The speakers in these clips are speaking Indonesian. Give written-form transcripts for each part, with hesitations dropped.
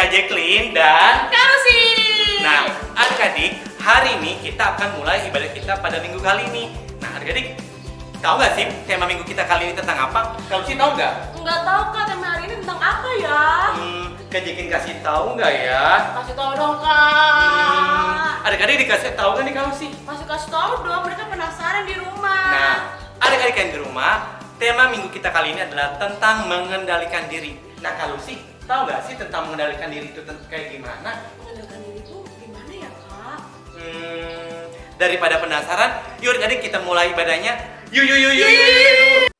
Kak Jacqueline dan Kak Lucy. Nah, adik-adik, hari ini kita akan mulai ibadah kita pada minggu kali ini. Nah, adik-adik, tahu nggak sih tema minggu kita kali ini tentang apa? Kak Lucy tahu nggak? Nggak tahu Kak, tema hari ini tentang apa ya? Kak Jacqueline kasih tahu nggak ya? Kasih tahu dong Kak. Adik-adik dikasih tahu kan nih Kak Lucy? Kasih tahu dong, mereka penasaran di rumah. Nah, adik-adik yang di rumah, tema minggu kita kali ini adalah tentang mengendalikan diri. Nah, Kak Lucy, tahu nggak sih tentang mengendalikan diri itu kayak gimana? Mengendalikan diri itu gimana ya Kak? Daripada penasaran, yuk adik-adik kita mulai ibadahnya. Yuk.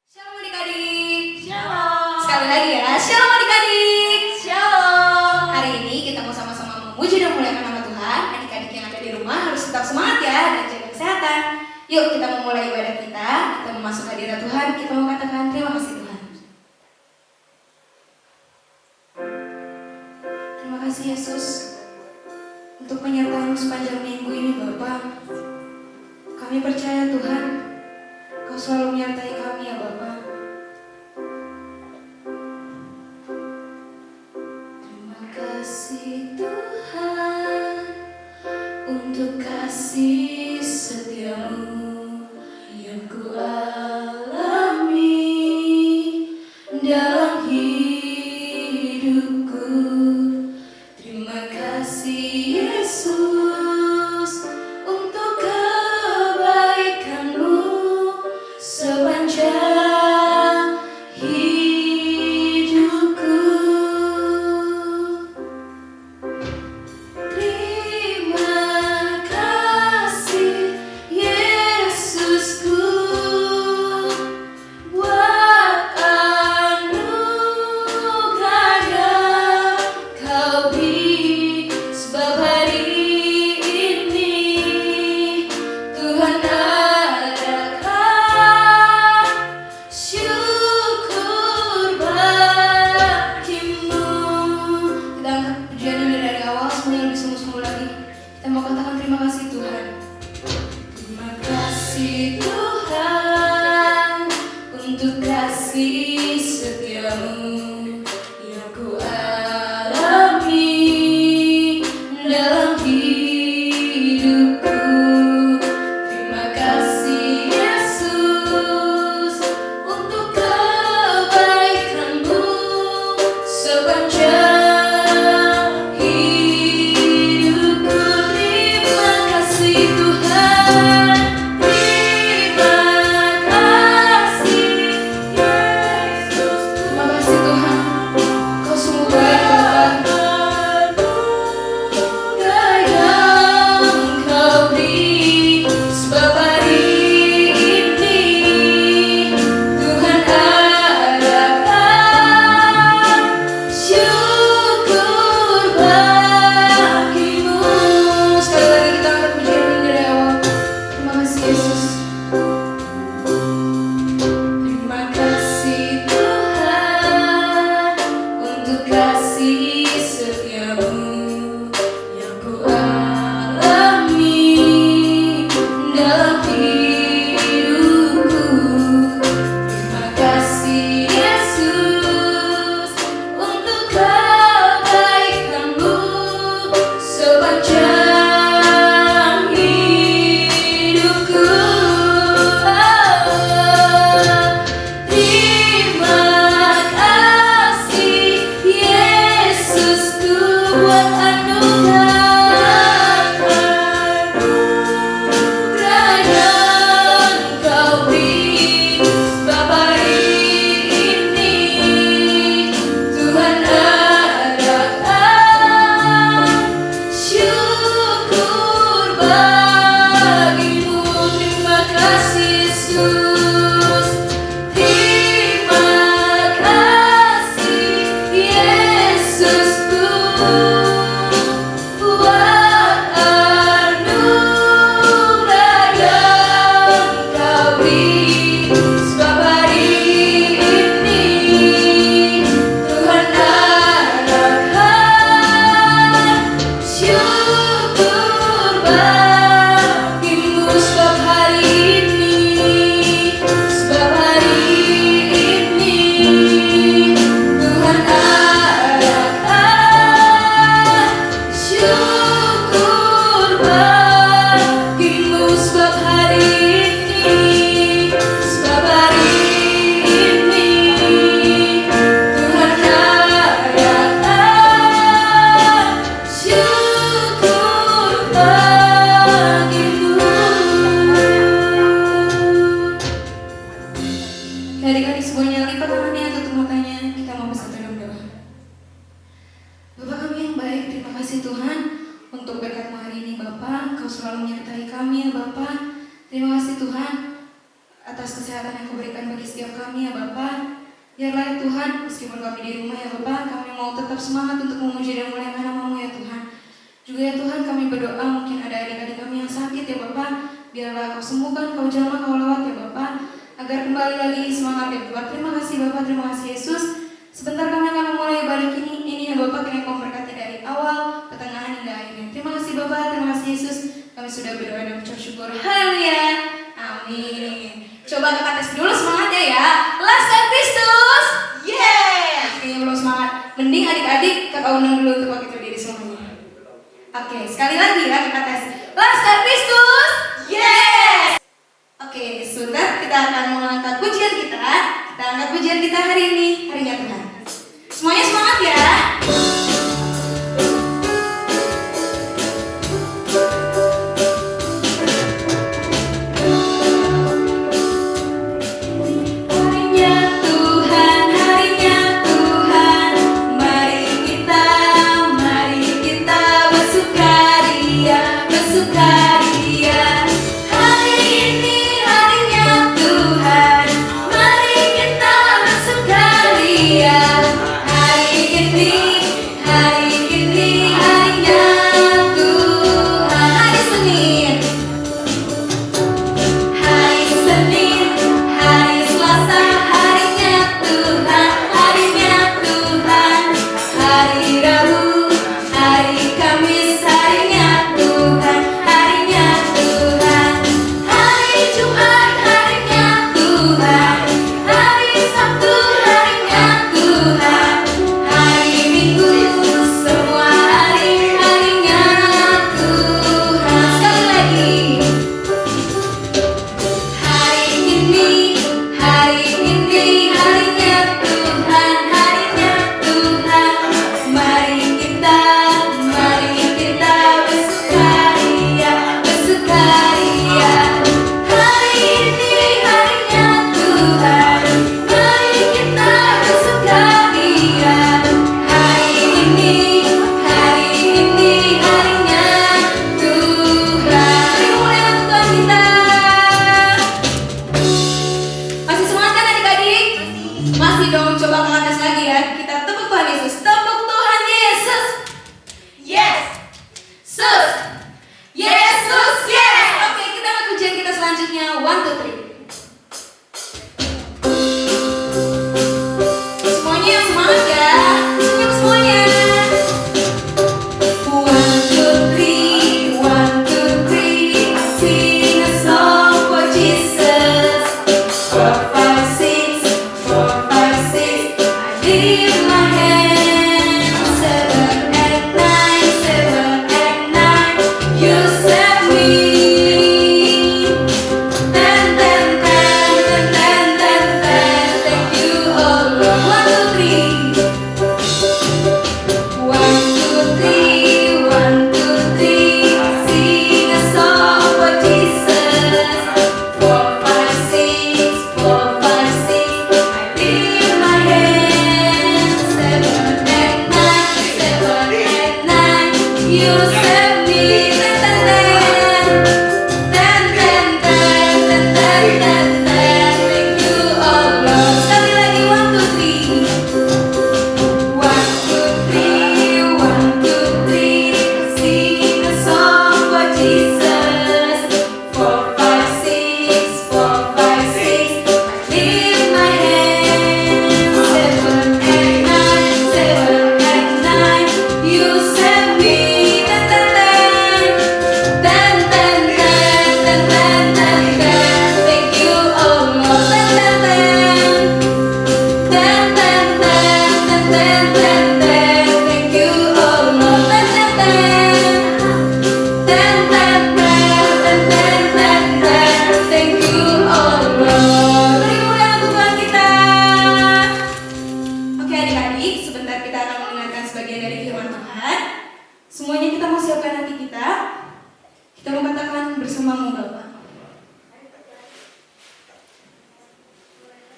Shalom adik-adik. Shalom. Sekali lagi ya, shalom adik-adik. Shalom. Hari ini kita mau sama-sama memuji dan memuliakan nama Tuhan. Adik-adik yang ada di rumah harus tetap semangat ya dan jaga kesehatan. Yuk kita memulai ibadah kita. Kita memasuki hadirat Tuhan. Kita mau katakan terima kasih Tuhan. Terima kasih Yesus untuk penyertaan sepanjang minggu ini Bapa. Kami percaya Tuhan, Kau selalu menyertai kami ya Bapa. Terima kasih Tuhan untuk kasih setiamu yang ku alami dalam hidupku. Terima kasih Yesus untuk kebaikan-Mu sepanjang hidupku. Terima kasih Yesusku buat anugerah yang Kau beri, sebab hari ini Tuhan adakan syukur bagimu. Kita angkat pujian ini dari awal, semuanya lebih sungguh-sungguh lagi. Kita mau katakan terima kasih Tuhan. Terima kasih Tuhan untuk kasih setiamu yang ku alami dalam hidupku. Terima kasih Yesus untuk kebaikan-Mu sepanjang hidupku. Terima kasih Tuhan. Terima kasih Yesus. Tuhan untuk berkat-Mu hari ini Bapa. Engkau selalu menyertai kami ya Bapa. Terima kasih Tuhan atas kesehatan yang Kau berikan bagi setiap kami ya Bapa. Biarlah ya Tuhan, meskipun kami di rumah ya Bapa, kami mau tetap semangat untuk memuji dan memuliakan nama-Mu ya Tuhan. Juga ya Tuhan, kami berdoa mungkin ada adik-adik kami yang sakit ya Bapa. Biarlah Kau sembuhkan, Kau jamah, Kau lawat ya Bapa, agar kembali lagi semangat ya Bapa. Terima kasih Bapa, terima kasih Yesus. Sebentar kami akan memulai ibadah ini ya Bapa, kiranya Kau memberkati dari awal, pertengahan hingga akhirnya. Terima kasih Bapa, terima kasih Yesus. Kami sudah berdoa dan mengucap syukur. Haleluya. Amin. Coba kakak tes dulu semangatnya ya. Laskar Kristus. Yeah. Kayaknya belum semangat. Mending adik-adik kakak undang dulu untuk waktu diri semuanya. Oke, sekali lagi ya kakak tes. Laskar Kristus. Yes. Oke, sebentar kita akan mengangkat pujian kita. Kita angkat pujian kita hari ini, harinya Tuhan. Semuanya semangat ya.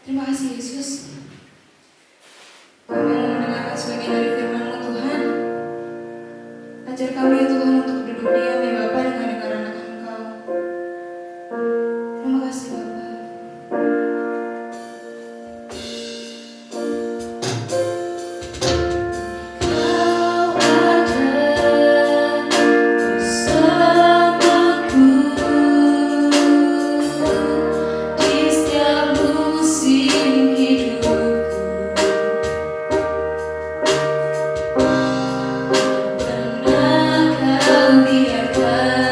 Terima kasih Yesus. Kami mau mendengarkan sebagian dari firman-Mu Tuhan. Ajar kami ya Tuhan untuk duduk diam ya Bapa dengan dengar anak Engkau. Terima kasih Bapa. Kau ada bersamaku di setiap musim hidupku. Pernah kau biarkan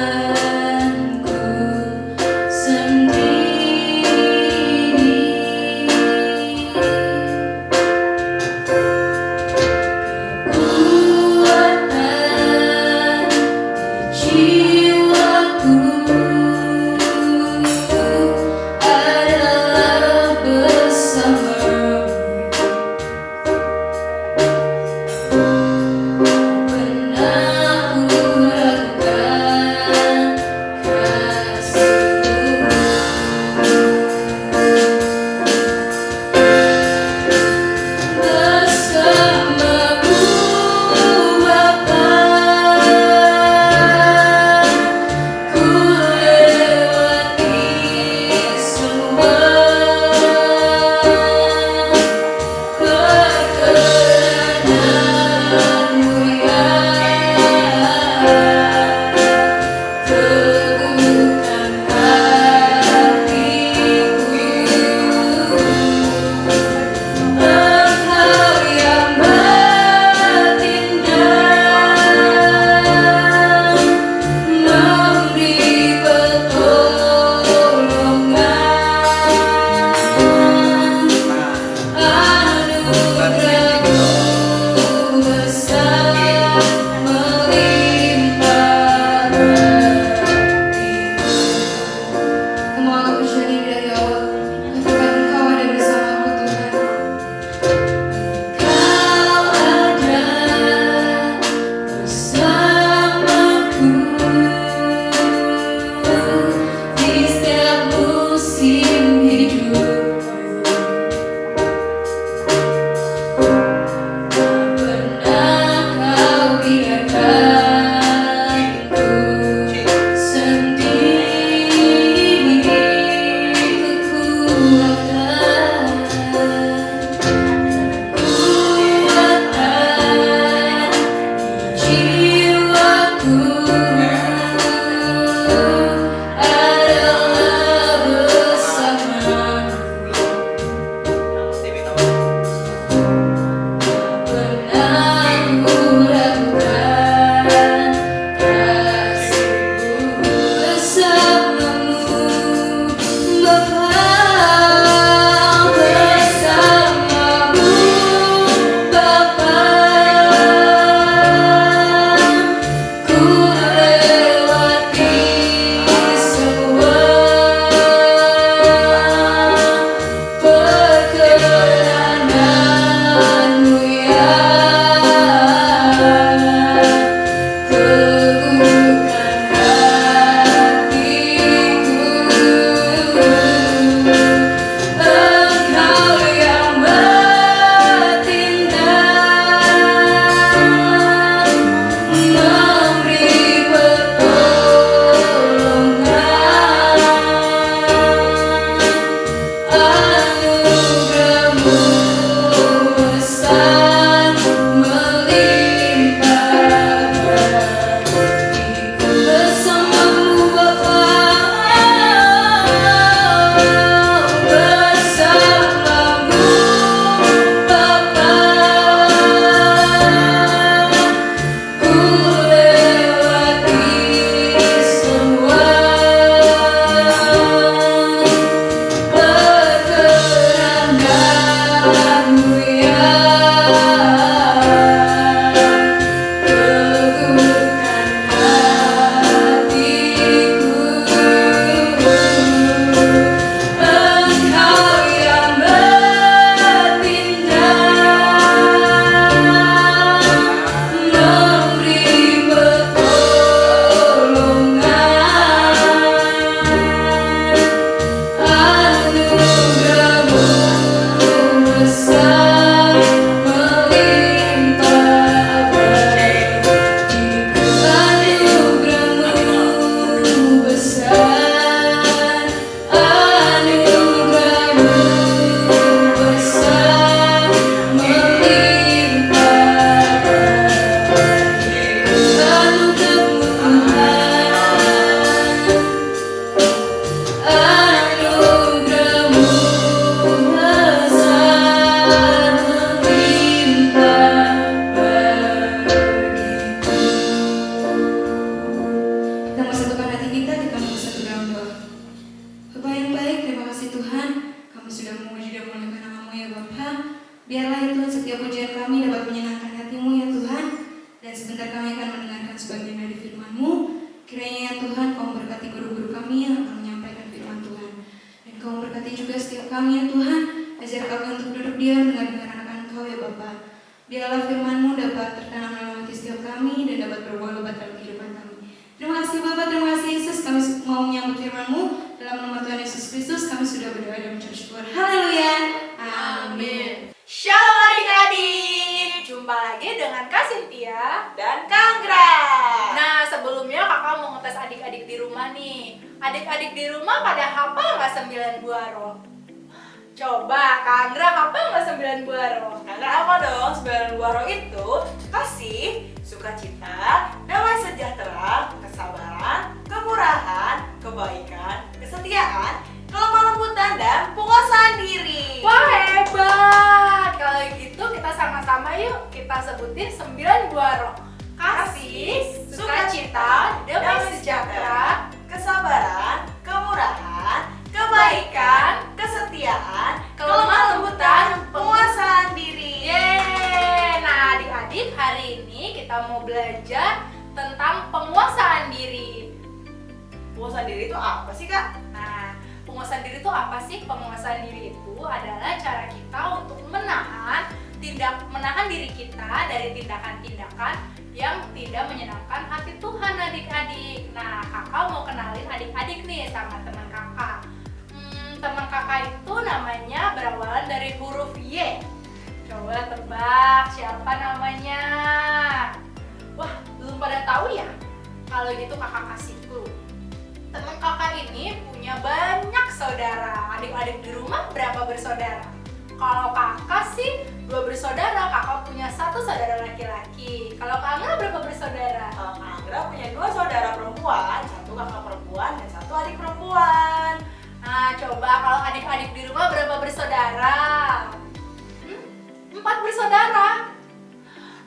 setiap kami ya Tuhan. Ajar kami untuk duduk diam dengar anak-anak Engkau ya Bapa. Biarlah firman-Mu dapat tertanam dalam hati setiap kami dan dapat berbuah lebat dalam kehidupan kami. Terima kasih Bapa, terima kasih Yesus. Kami mau menyambut firman-Mu. Dalam nama Tuhan Yesus Kristus kami sudah berdoa dan mengucap syukur. Haleluya. Amin. Shalom adik-adik. Jumpa lagi dengan Kak Cynthia dan Kang Gra. Nah, sebelumnya kakak mau ngetes adik-adik di rumah nih. Adik-adik di rumah pada hafal nggak 9 buah roh? Coba Kang Gra hafal nggak 9 buah roh? Kang Gra apa dong? 9 buah roh itu kasih, sukacita, damai sejahtera, kesabaran, kemurahan, kebaikan, kesetiaan, kelemah lembutan, dan penguasaan diri. Wah, hebat. Kalau gitu kita sama-sama yuk kita sebutin 9 buah roh. Kasih, sukacita, damai sejahtera, kesabaran, kemurahan, kebaikan, kesetiaan, kelemah lembutan, penguasaan diri. Yeay. Nah, adik-adik, hari ini kita mau belajar tentang penguasaan diri. Penguasaan diri itu apa sih, Kak? Nah, penguasaan diri itu apa sih? Penguasaan diri itu adalah cara kita untuk menahan diri kita dari tindakan-tindakan yang tidak menyenangkan hati Tuhan, adik-adik. Nah, kakak mau kenalin adik-adik nih sama teman kakak. Teman kakak itu namanya berawalan dari huruf Y. Coba tebak siapa namanya? Wah, belum pada tahu ya? Kalau gitu kakak kasih clue. Teman kakak ini punya banyak saudara. Adik-adik di rumah berapa bersaudara? Kalau kakak sih 2 bersaudara, kakak punya 1 saudara laki-laki. Kalau Kak Anggra berapa bersaudara? Kang Gra punya 2 saudara perempuan, 1 kakak perempuan dan 1 adik perempuan. Nah, coba kalau adik-adik di rumah berapa bersaudara? 4 bersaudara.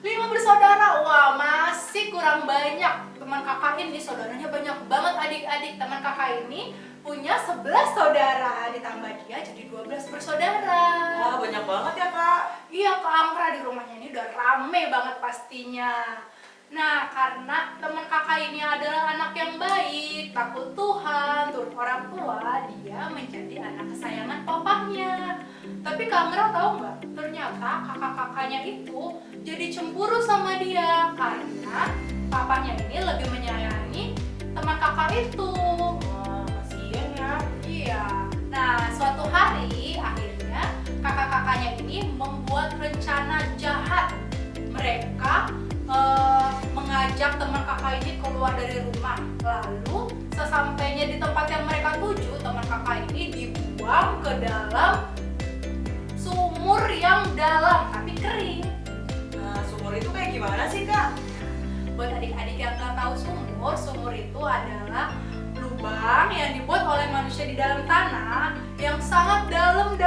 5 bersaudara. Wah, masih kurang banyak. Teman kakak ini saudaranya banyak banget adik-adik. Teman kakak ini punya 11 saudara, ditambah dia jadi 12 bersaudara. Wah, banyak banget ya, Kak. Iya, Kak Anggra di rumahnya ini udah rame banget pastinya. Nah, karena teman kakak ini adalah anak yang baik, takut Tuhan, turut orang tua, dia menjadi anak kesayangan papahnya. Tapi Kak Anggra tahu nggak? Ternyata kakak-kakaknya itu jadi cemburu sama dia karena papahnya ini lebih menyayangi teman kakak itu. Wah, kasihan ya. Iya. Nah, suatu hari akhirnya kakak-kakaknya ini membuat rencana jahat. Mereka mengajak teman kakak ini keluar dari rumah. Lalu sesampainya di tempat yang mereka tuju, teman kakak ini dibuang ke dalam sumur yang dalam tapi kering. Nah, sumur itu kayak gimana sih, Kak? Buat adik-adik yang nggak tahu sumur itu adalah lubang yang dibuat oleh manusia di dalam tanah yang sangat dalam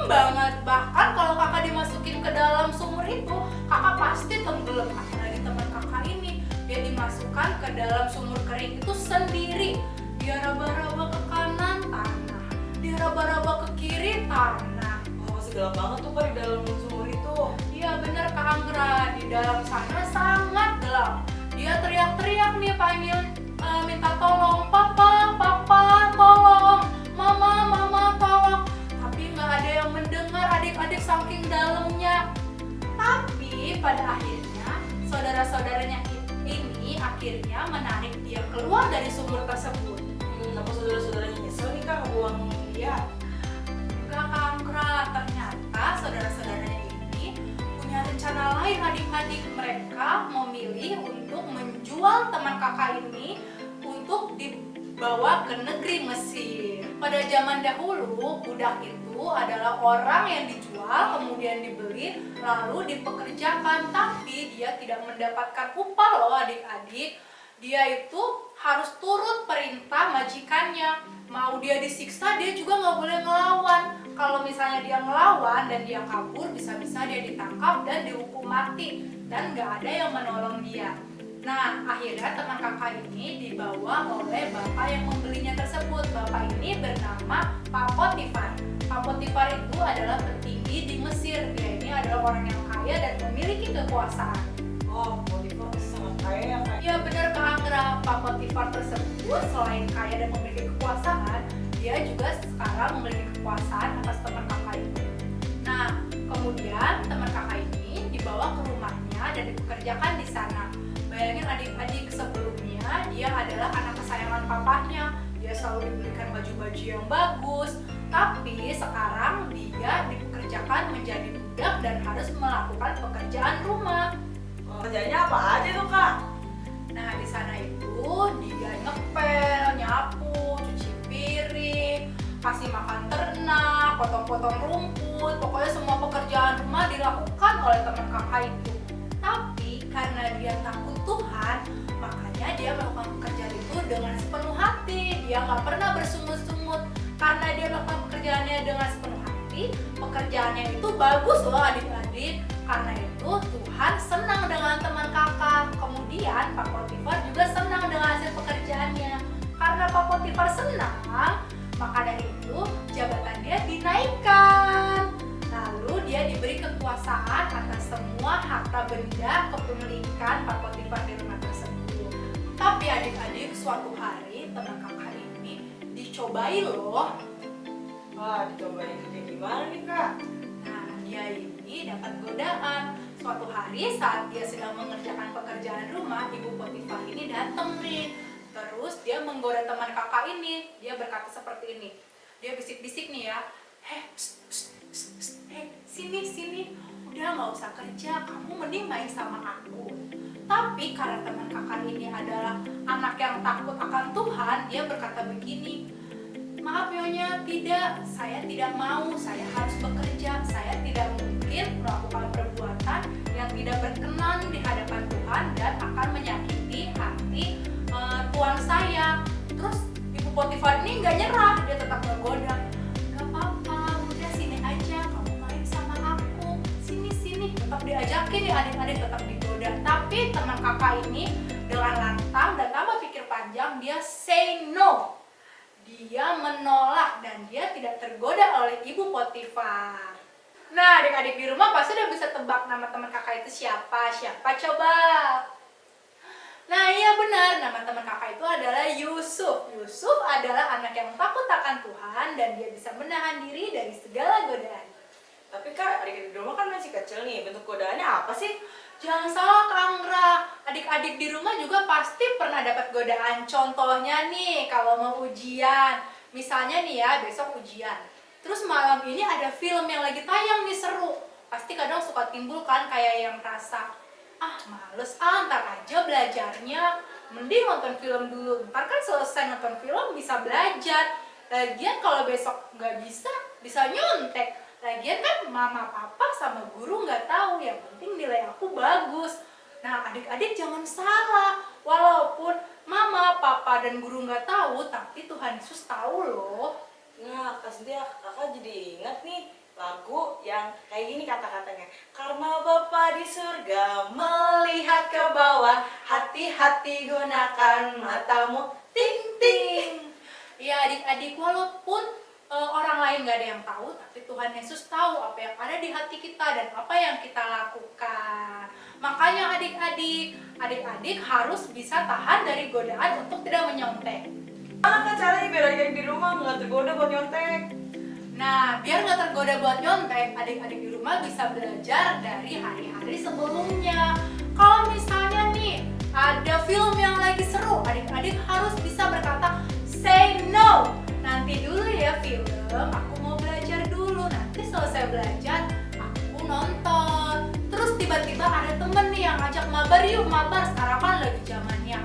banget. Bahkan kalau kakak dimasukin ke dalam sumur itu, kakak pasti tenggelam. Apalagi teman kakak ini, dia dimasukkan ke dalam sumur kering itu sendiri. Dia raba-raba ke kanan, tanah. Dia raba-raba ke kiri, tanah. Oh, masih gelap banget tuh, Kak, di dalam sumur itu. Iya bener Kak Anggra, di dalam sana sangat gelap. Dia teriak-teriak nih panggil minta tolong, papa, tolong, mama, tolong. Tapi nggak ada yang mendengar adik-adik saking dalamnya. Tapi pada akhirnya saudara-saudaranya ini akhirnya menarik dia keluar dari sumur tersebut. Apa saudara-saudaranya nyesel nih, Kak, ngebuang dia? Enggak Kak Anggra, ternyata saudara-saudaranya ini punya rencana lain adik-adik. Mereka memilih untuk menjual teman kakak ini untuk dibawa ke negeri Mesir. Pada zaman dahulu, budak itu adalah orang yang dijual, kemudian dibeli, lalu dipekerjakan. Tapi dia tidak mendapatkan upah loh adik-adik. Dia itu harus turut perintah majikannya. Mau dia disiksa, dia juga nggak boleh ngelawan. Kalau misalnya dia ngelawan dan dia kabur, bisa-bisa dia ditangkap dan dihukum mati. Dan nggak ada yang menolong dia. Nah, akhirnya teman kakak ini dibawa oleh bapak yang membelinya tersebut. Bapak ini bernama Pak Potifar. Pak Potifar itu adalah petinggi di Mesir. Dia ini adalah orang yang kaya dan memiliki kekuasaan. Oh, Potifar sangat kaya ya, Kak. Ya benar Kak Anggra, Pak Potifar tersebut selain kaya dan memiliki kekuasaan, dia juga sekarang memiliki kekuasaan atas teman kakak itu. Nah, kemudian teman kakak ini dibawa ke rumahnya dan dipekerjakan di sana. Bayangin adik-adik, sebelumnya dia adalah anak kesayangan papahnya. Dia selalu dibelikan baju-baju yang bagus. Tapi sekarang dia dipekerjakan menjadi budak dan harus melakukan pekerjaan rumah. Kerjanya apa aja tuh Kak? Nah, di sana itu dia ngepel, nyapu, cuci piring, kasih makan ternak, potong-potong rumput, pokoknya semua pekerjaan rumah dilakukan oleh teman kakak itu. Tapi karena dia takut Tuhan, makanya dia melakukan pekerjaan itu dengan sepenuh hati. Dia nggak pernah bersungut-sungut. Karena dia melakukan pekerjaannya dengan sepenuh hati, pekerjaannya itu bagus loh adik-adik. Karena itu Tuhan senang dengan teman kakak. Kemudian Pak Potifar juga senang dengan hasil pekerjaannya. Karena Pak Potifar senang, maka dari itu jabatan dia dinaikkan. Lalu dia diberi kekuasaan atas semua harta benda kepemilikan Pak Potifar di rumah tersebut. Tapi adik-adik, suatu hari teman kakak ini dicobai loh. Wah, dicobain itu kayak gimana nih Kak? Nah, dia ini dapat godaan. Suatu hari saat dia sedang mengerjakan pekerjaan rumah, Ibu Potifar ini datang nih. Terus dia menggoda teman kakak ini. Dia berkata seperti ini. Dia bisik-bisik nih ya. Sini. Udah nggak usah kerja, kamu mending main sama aku. Tapi karena teman kakak ini adalah anak yang takut akan Tuhan, dia berkata begini. Maaf Nyonya, tidak, saya tidak mau, saya harus bekerja, saya tidak mungkin melakukan perbuatan yang tidak berkenan di hadapan Tuhan dan akan menyakiti hati Tuhan saya. Terus Ibu Potifar ini nggak nyerah, dia tetap menggoda. Gak apa-apa, udah sini aja, kamu main sama aku, sini, tetap diajakin nih adik-adik, tetap digoda. Tapi teman kakak ini dengan lantang dan tanpa pikir panjang, dia say no. Dia menolak dan dia tidak tergoda oleh Ibu Potifar. Nah, adik-adik di rumah pasti udah bisa tebak nama teman kakak itu siapa? Siapa coba? Nah, iya benar, nama teman kakak itu adalah Yusuf. Yusuf adalah anak yang takut akan Tuhan dan dia bisa menahan diri dari segala godaan. Tapi Kak, adik-adik di rumah kan masih kecil nih, bentuk godaannya apa sih? Jangan salah Kak Anggra, adik-adik di rumah juga pasti pernah dapat godaan. Contohnya nih, kalau mau ujian, misalnya nih ya, besok ujian. Terus malam ini ada film yang lagi tayang nih seru. Pasti kadang suka timbul kan kayak yang rasa, males, ntar aja belajarnya. Mending nonton film dulu, ntar kan selesai nonton film bisa belajar. Lagian kalau besok nggak bisa nyontek. Lagian kan mama, papa, sama guru nggak tahu, yang penting nilai aku bagus. Nah, adik-adik jangan salah. Walaupun mama, papa, dan guru nggak tahu, tapi Tuhan Yesus tahu loh. Nah, Kak Cynthia, kakak jadi ingat nih lagu yang kayak gini kata-katanya. Karena Bapa di surga melihat ke bawah, hati-hati gunakan matamu, ting ting. Ya adik-adik, walaupun orang lain gak ada yang tahu, tapi Tuhan Yesus tahu apa yang ada di hati kita dan apa yang kita lakukan. Makanya adik-adik harus bisa tahan dari godaan untuk tidak menyontek. Gimana Kak caranya biar adik-adik di rumah nggak tergoda buat nyontek? Nah, biar nggak tergoda buat nyontek, adik-adik di rumah bisa belajar dari hari-hari sebelumnya. Kalau misalnya nih, ada film yang lagi seru, adik-adik harus bisa berkata, say no. Nanti dulu ya film, aku mau belajar dulu. Nanti selesai belajar, aku nonton. Terus tiba-tiba ada temen nih yang ngajak mabar, yuk mabar. Sekarang kan lagi zamannya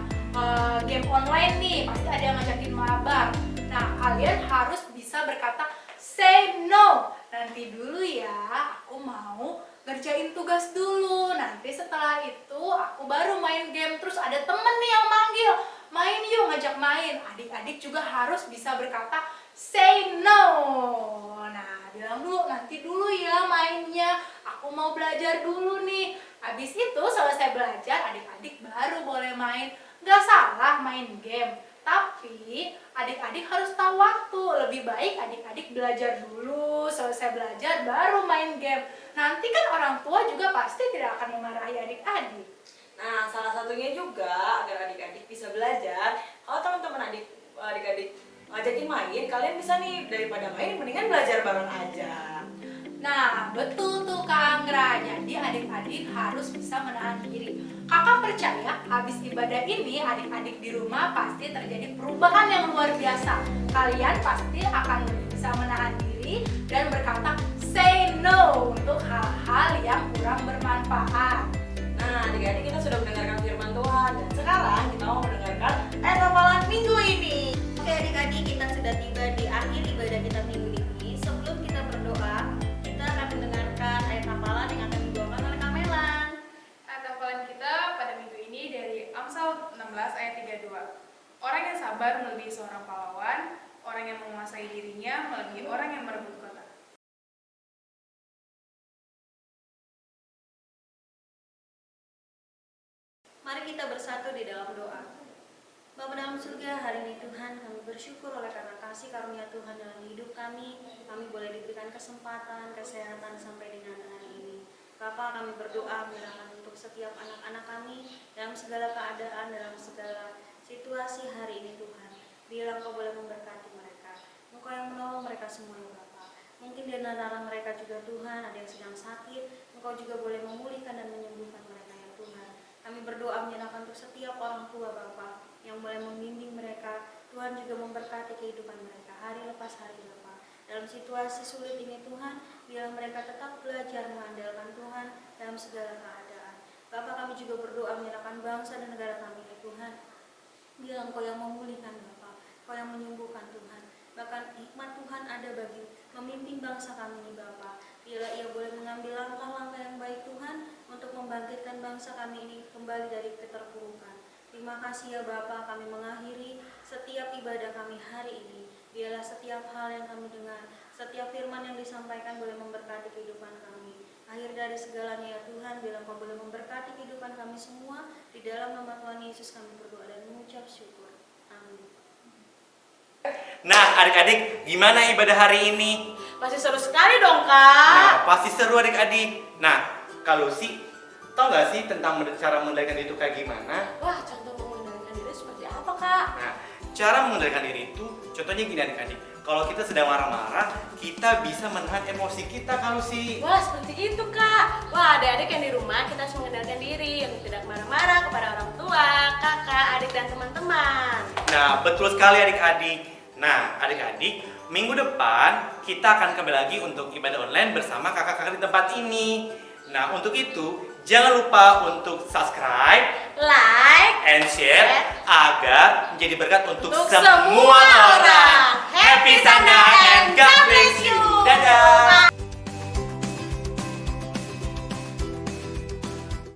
game online nih, pasti ada yang ngajakin mabar. Nah, kalian harus bisa berkata, say no. Nanti dulu ya, aku mau ngerjain tugas dulu. Nanti setelah itu aku baru main game. Terus ada temen nih yang manggil, main yuk, ngajak main. Adik-adik juga harus bisa berkata say no. Nah, bilang dulu, nanti dulu ya mainnya, aku mau belajar dulu nih. Habis itu selesai belajar, adik-adik baru boleh main. Gak salah main game, tapi adik-adik harus tahu waktu. Lebih baik adik-adik belajar dulu, selesai belajar baru main game. Nanti kan orang tua juga pasti tidak akan memarahi adik-adik. Nah, salah satunya juga agar adik-adik bisa belajar. Kalau teman-teman adik-adik ngajakin main, kalian bisa nih daripada main mendingan belajar bareng aja. Nah, betul tuh Kak Anggra. Jadi adik-adik harus bisa menahan diri. Kakak percaya habis ibadah ini adik-adik di rumah pasti terjadi perubahan yang luar biasa. Kalian pasti akan bisa menahan diri dan berkata say no untuk hal-hal yang kurang bermanfaat. Nah, adik-adik kita sudah mendengarkan firman Tuhan dan sekarang kita mau mendengarkan ayat hafalan minggu ini. Oke adik-adik, kita sudah tiba di akhir ibadah kita minggu ini. Sebelum kita berdoa, kita akan mendengarkan ayat hafalan yang akan dibawakan oleh Kamelan. Ayat hafalan kita pada minggu ini dari Amsal 16 ayat 32. Orang yang sabar melebihi seorang pahlawan, orang yang menguasai dirinya melebihi orang yang merebut kota. Mari kita bersatu di dalam doa. Bapa dalam surga, hari ini Tuhan kami bersyukur oleh karena kasih karunia Tuhan dalam hidup kami. Kami boleh diberikan kesempatan, kesehatan sampai dengan hari ini. Bapa, kami berdoa menyerahkan untuk setiap anak-anak kami dalam segala keadaan, dalam segala situasi hari ini Tuhan. Biarlah Engkau boleh memberkati mereka. Engkau yang menolong mereka semua ya Bapa. Mungkin di antara mereka juga Tuhan ada yang sedang sakit. Engkau juga boleh memulihkan dan menyembuhkan mereka ya Tuhan. Kami berdoa menyerahkan untuk setiap orang tua Bapa yang boleh membimbing mereka. Tuhan juga memberkati kehidupan mereka hari lepas hari Bapa. Dalam situasi sulit ini Tuhan, biarlah mereka tetap belajar mengandalkan Tuhan dalam segala keadaan. Bapa, kami juga berdoa menyerahkan bangsa dan negara kami ya Tuhan. Biarlah Engkau yang memulihkan Bapa, Engkau yang menyembuhkan Tuhan. Bahkan hikmat Tuhan ada bagi memimpin bangsa kami ini Bapa. Biarlah ia boleh mengambil langkah-langkah yang baik Tuhan untuk membangkitkan bangsa kami ini kembali dari keterpurukan. Terima kasih ya Bapa, kami mengakhiri setiap ibadah kami hari ini. Biarlah setiap hal yang kami dengar, setiap firman yang disampaikan boleh memberkati kehidupan kami. Akhir dari segalanya ya Tuhan, biarlah Engkau boleh memberkati kehidupan kami semua. Di dalam nama Tuhan Yesus kami berdoa dan mengucap syukur. Amin. Nah, adik-adik, gimana ibadah hari ini? Pasti seru sekali dong Kak. Nah, pasti seru adik-adik. Nah, kalau sih, tau gak sih tentang cara mengendalikan diri itu kayak gimana? Wah, contoh mengendalikan diri seperti apa Kak? Nah, cara mengendalikan diri itu, contohnya gini adik-adik. Kalau kita sedang marah-marah, kita bisa menahan emosi kita kalau sih. Wah, seperti itu Kak. Wah, adik-adik yang di rumah kita harus mengendalikan diri yang tidak marah-marah kepada orang tua, kakak, adik dan teman-teman. Nah, betul sekali adik-adik. Nah, adik-adik, minggu depan kita akan kembali lagi untuk ibadah online bersama kakak-kakak di tempat ini. Nah, untuk itu, jangan lupa untuk subscribe, Like, and share agar menjadi berkat untuk Untuk semua semua orang. orang. Happy Sunday and God bless you. Dadah.